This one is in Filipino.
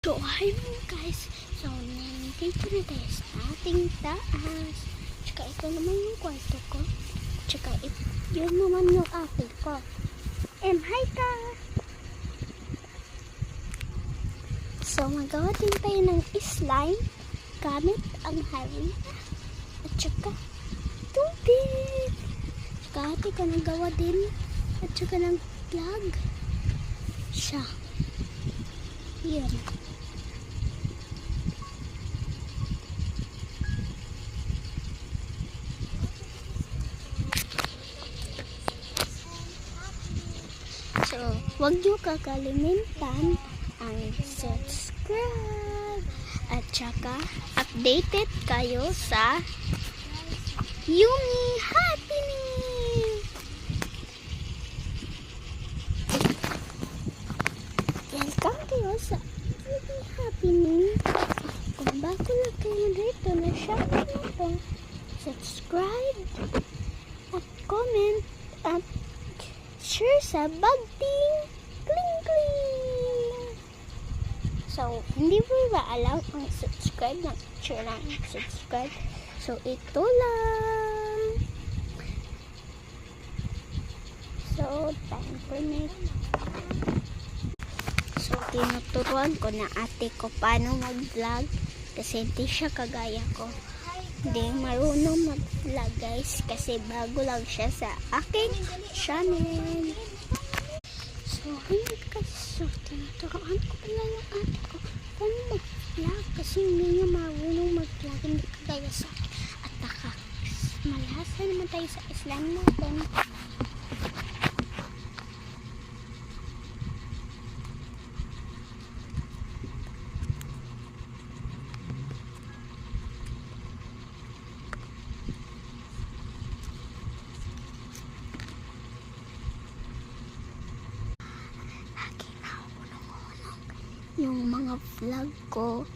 So, hi mga guys. So, nandito na tayo sa ating taas. Tsaka ito naman yung kwarto ko. Tsaka yun naman yung apple ko. Hi ka! So, magawa din tayo ng slime gamit ang harina at tsaka tubig. Tsaka ate ko nagawa din at tsaka ng vlog siya. Yan. So, huwag nyo kakalimutan ang subscribe at saka updated kayo sa Yumi Happening. Welcome kayo sa Yumi Happening. Kung bago lang kayo dito na channel na to, subscribe at comment at share sa bagting kling kling. So, hindi mo ba alam ang subscribe ng share lang subscribe? So, ito lang. So, time for me. So, tinuturuan ko na ate ko paano mag-vlog kasi hindi siya kagaya ko. Hindi marunong mag-vlog guys kasi bago lang siya sa aking channel. So, ayun guys. So, tinuturuan ko pala yung ate ko paano mag-vlog kasi hindi niya marunong mag-vlog, hindi kagaya sa akin. At malasa naman tayo sa slime natin. Yung mga vlog ko